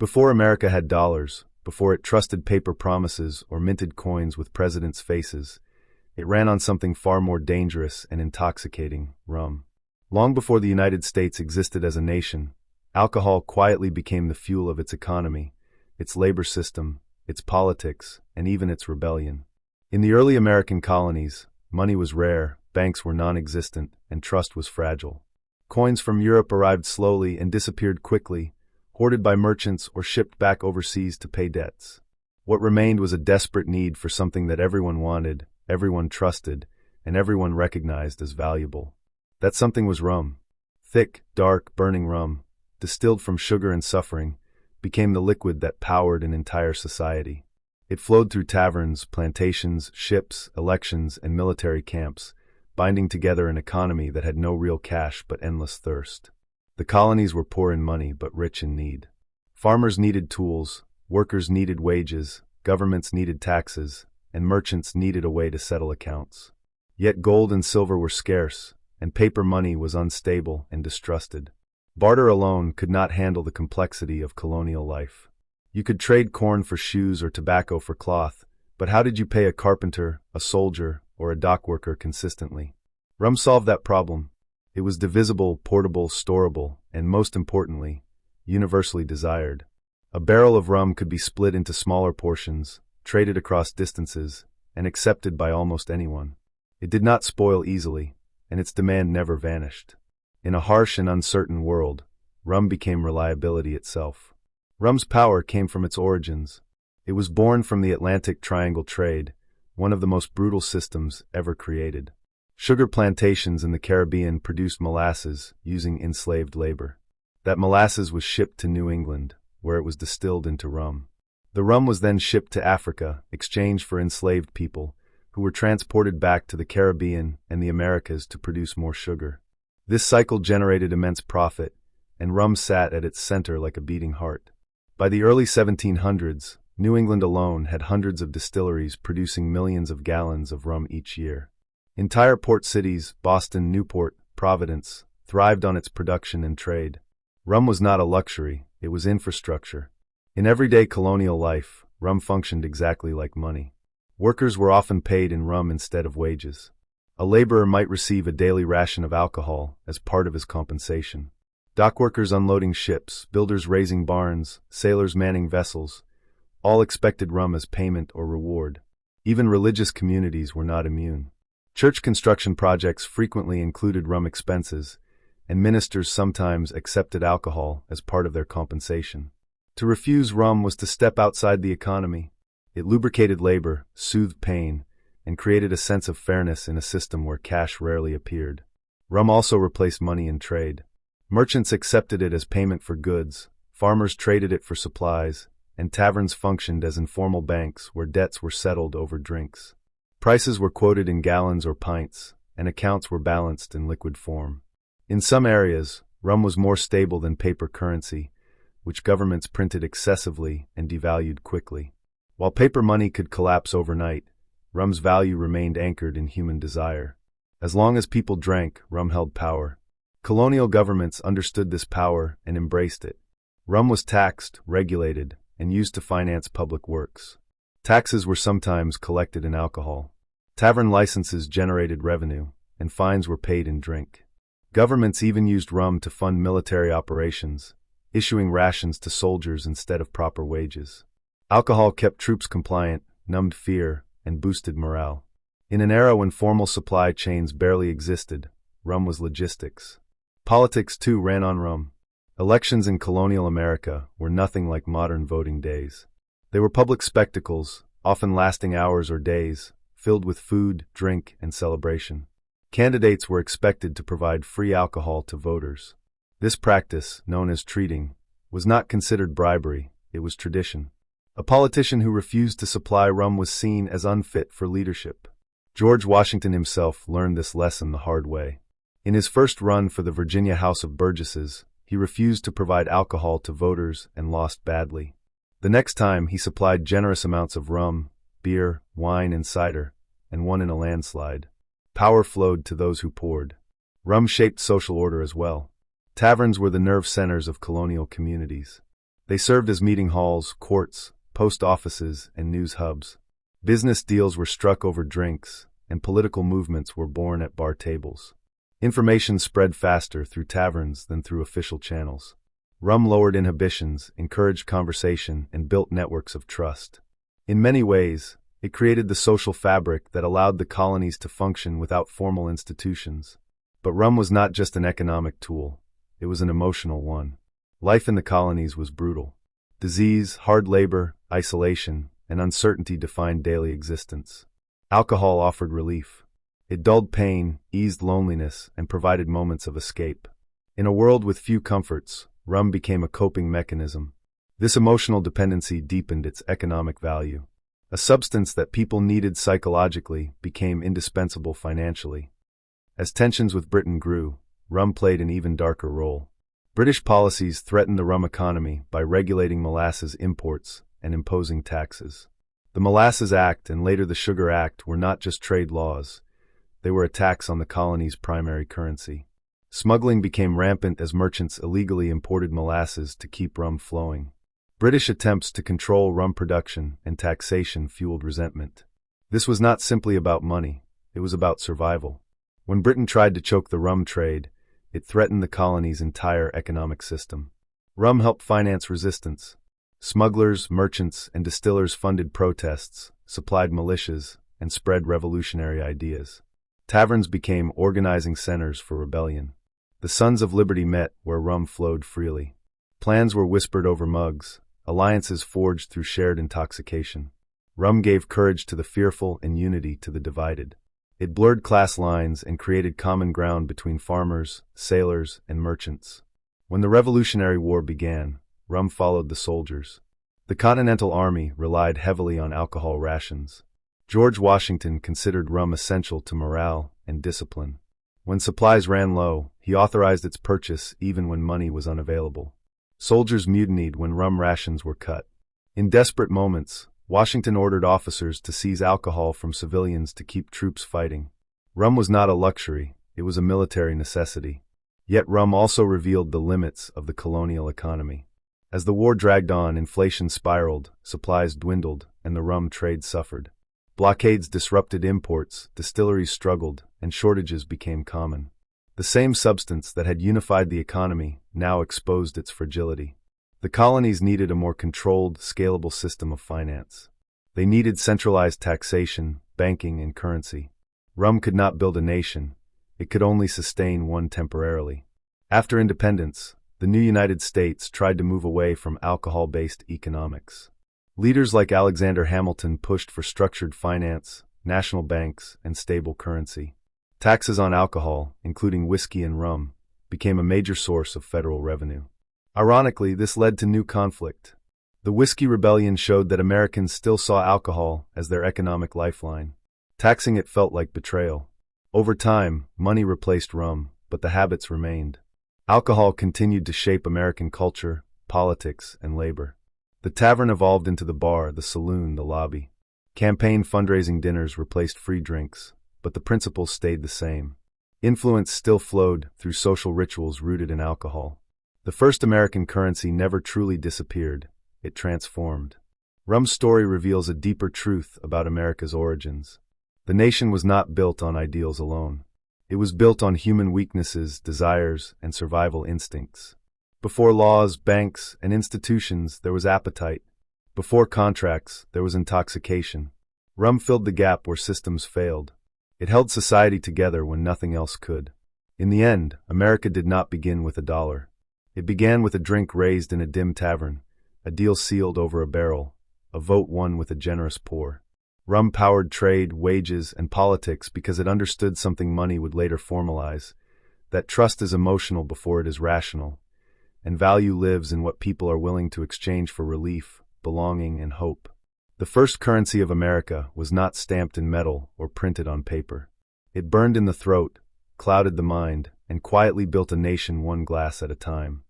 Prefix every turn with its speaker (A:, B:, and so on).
A: Before America had dollars, before it trusted paper promises or minted coins with presidents' faces, it ran on something far more dangerous and intoxicating: rum. Long before the United States existed as a nation, alcohol quietly became the fuel of its economy, its labor system, its politics, and even its rebellion. In the early American colonies, money was rare, banks were non-existent, and trust was fragile. Coins from Europe arrived slowly and disappeared quickly, hoarded by merchants or shipped back overseas to pay debts. What remained was a desperate need for something that everyone wanted, everyone trusted, and everyone recognized as valuable. That something was rum. Thick, dark, burning rum, distilled from sugar and suffering, became the liquid that powered an entire society. It flowed through taverns, plantations, ships, elections, and military camps, binding together an economy that had no real cash but endless thirst. The colonies were poor in money but rich in need. Farmers needed tools, workers needed wages, governments needed taxes, and merchants needed a way to settle accounts. Yet gold and silver were scarce, and paper money was unstable and distrusted. Barter alone could not handle the complexity of colonial life. You could trade corn for shoes or tobacco for cloth, but how did you pay a carpenter, a soldier, or a dock worker consistently? Rum solved that problem. It was divisible, portable, storable, and most importantly, universally desired. A barrel of rum could be split into smaller portions, traded across distances, and accepted by almost anyone. It did not spoil easily, and its demand never vanished. In a harsh and uncertain world, rum became reliability itself. Rum's power came from its origins. It was born from the Atlantic Triangle trade, one of the most brutal systems ever created. Sugar plantations in the Caribbean produced molasses using enslaved labor. That molasses was shipped to New England, where it was distilled into rum. The rum was then shipped to Africa, exchanged for enslaved people, who were transported back to the Caribbean and the Americas to produce more sugar. This cycle generated immense profit, and rum sat at its center like a beating heart. By the early 1700s, New England alone had hundreds of distilleries producing millions of gallons of rum each year. Entire port cities, Boston, Newport, Providence, thrived on its production and trade. Rum was not a luxury, it was infrastructure. In everyday colonial life, rum functioned exactly like money. Workers were often paid in rum instead of wages. A laborer might receive a daily ration of alcohol as part of his compensation. Dock workers unloading ships, builders raising barns, sailors manning vessels, all expected rum as payment or reward. Even religious communities were not immune. Church construction projects frequently included rum expenses, and ministers sometimes accepted alcohol as part of their compensation. To refuse rum was to step outside the economy. It lubricated labor, soothed pain, and created a sense of fairness in a system where cash rarely appeared. Rum also replaced money in trade. Merchants accepted it as payment for goods, farmers traded it for supplies, and taverns functioned as informal banks where debts were settled over drinks. Prices were quoted in gallons or pints, and accounts were balanced in liquid form. In some areas, rum was more stable than paper currency, which governments printed excessively and devalued quickly. While paper money could collapse overnight, rum's value remained anchored in human desire. As long as people drank, rum held power. Colonial governments understood this power and embraced it. Rum was taxed, regulated, and used to finance public works. Taxes were sometimes collected in alcohol. Tavern licenses generated revenue, and fines were paid in drink. Governments even used rum to fund military operations, issuing rations to soldiers instead of proper wages. Alcohol kept troops compliant, numbed fear, and boosted morale. In an era when formal supply chains barely existed, rum was logistics. Politics, too, ran on rum. Elections in colonial America were nothing like modern voting days. They were public spectacles, often lasting hours or days, filled with food, drink, and celebration. Candidates were expected to provide free alcohol to voters. This practice, known as treating, was not considered bribery, it was tradition. A politician who refused to supply rum was seen as unfit for leadership. George Washington himself learned this lesson the hard way. In his first run for the Virginia House of Burgesses, he refused to provide alcohol to voters and lost badly. The next time, he supplied generous amounts of rum, beer, wine, and cider, and won in a landslide. Power flowed to those who poured. Rum shaped social order as well. Taverns were the nerve centers of colonial communities. They served as meeting halls, courts, post offices, and news hubs. Business deals were struck over drinks, and political movements were born at bar tables. Information spread faster through taverns than through official channels. Rum lowered inhibitions, encouraged conversation, and built networks of trust. In many ways, it created the social fabric that allowed the colonies to function without formal institutions. But rum was not just an economic tool, it was an emotional one. Life in the colonies was brutal. Disease, hard labor, isolation, and uncertainty defined daily existence. Alcohol offered relief. It dulled pain, eased loneliness, and provided moments of escape. In a world with few comforts, rum became a coping mechanism. This emotional dependency deepened its economic value. A substance that people needed psychologically became indispensable financially. As tensions with Britain grew, rum played an even darker role. British policies threatened the rum economy by regulating molasses imports and imposing taxes. The Molasses Act and later the Sugar Act were not just trade laws, they were attacks on the colony's primary currency. Smuggling became rampant as merchants illegally imported molasses to keep rum flowing. British attempts to control rum production and taxation fueled resentment. This was not simply about money, it was about survival. When Britain tried to choke the rum trade, it threatened the colony's entire economic system. Rum helped finance resistance. Smugglers, merchants, and distillers funded protests, supplied militias, and spread revolutionary ideas. Taverns became organizing centers for rebellion. The Sons of Liberty met where rum flowed freely. Plans were whispered over mugs, alliances forged through shared intoxication. Rum gave courage to the fearful and unity to the divided. It blurred class lines and created common ground between farmers, sailors, and merchants. When the Revolutionary War began, rum followed the soldiers. The Continental Army relied heavily on alcohol rations. George Washington considered rum essential to morale and discipline. When supplies ran low, he authorized its purchase even when money was unavailable. Soldiers mutinied when rum rations were cut. In desperate moments, Washington ordered officers to seize alcohol from civilians to keep troops fighting. Rum was not a luxury, it was a military necessity. Yet rum also revealed the limits of the colonial economy. As the war dragged on, inflation spiraled, supplies dwindled, and the rum trade suffered. Blockades disrupted imports, distilleries struggled, and shortages became common. The same substance that had unified the economy now exposed its fragility. The colonies needed a more controlled, scalable system of finance. They needed centralized taxation, banking, and currency. Rum could not build a nation, it could only sustain one temporarily. After independence, the new United States tried to move away from alcohol-based economics. Leaders like Alexander Hamilton pushed for structured finance, national banks, and stable currency. Taxes on alcohol, including whiskey and rum, became a major source of federal revenue. Ironically, this led to new conflict. The Whiskey Rebellion showed that Americans still saw alcohol as their economic lifeline. Taxing it felt like betrayal. Over time, money replaced rum, but the habits remained. Alcohol continued to shape American culture, politics, and labor. The tavern evolved into the bar, the saloon, the lobby. Campaign fundraising dinners replaced free drinks, but the principles stayed the same. Influence still flowed through social rituals rooted in alcohol. The first American currency never truly disappeared, it transformed. Rum's story reveals a deeper truth about America's origins. The nation was not built on ideals alone. It was built on human weaknesses, desires, and survival instincts. Before laws, banks, and institutions, there was appetite. Before contracts, there was intoxication. Rum filled the gap where systems failed. It held society together when nothing else could. In the end, America did not begin with $1. It began with a drink raised in a dim tavern, a deal sealed over a barrel, a vote won with a generous pour. Rum powered trade, wages, and politics because it understood something money would later formalize, that trust is emotional before it is rational, and value lives in what people are willing to exchange for relief, belonging, and hope. The first currency of America was not stamped in metal or printed on paper. It burned in the throat, clouded the mind, and quietly built a nation one glass at a time.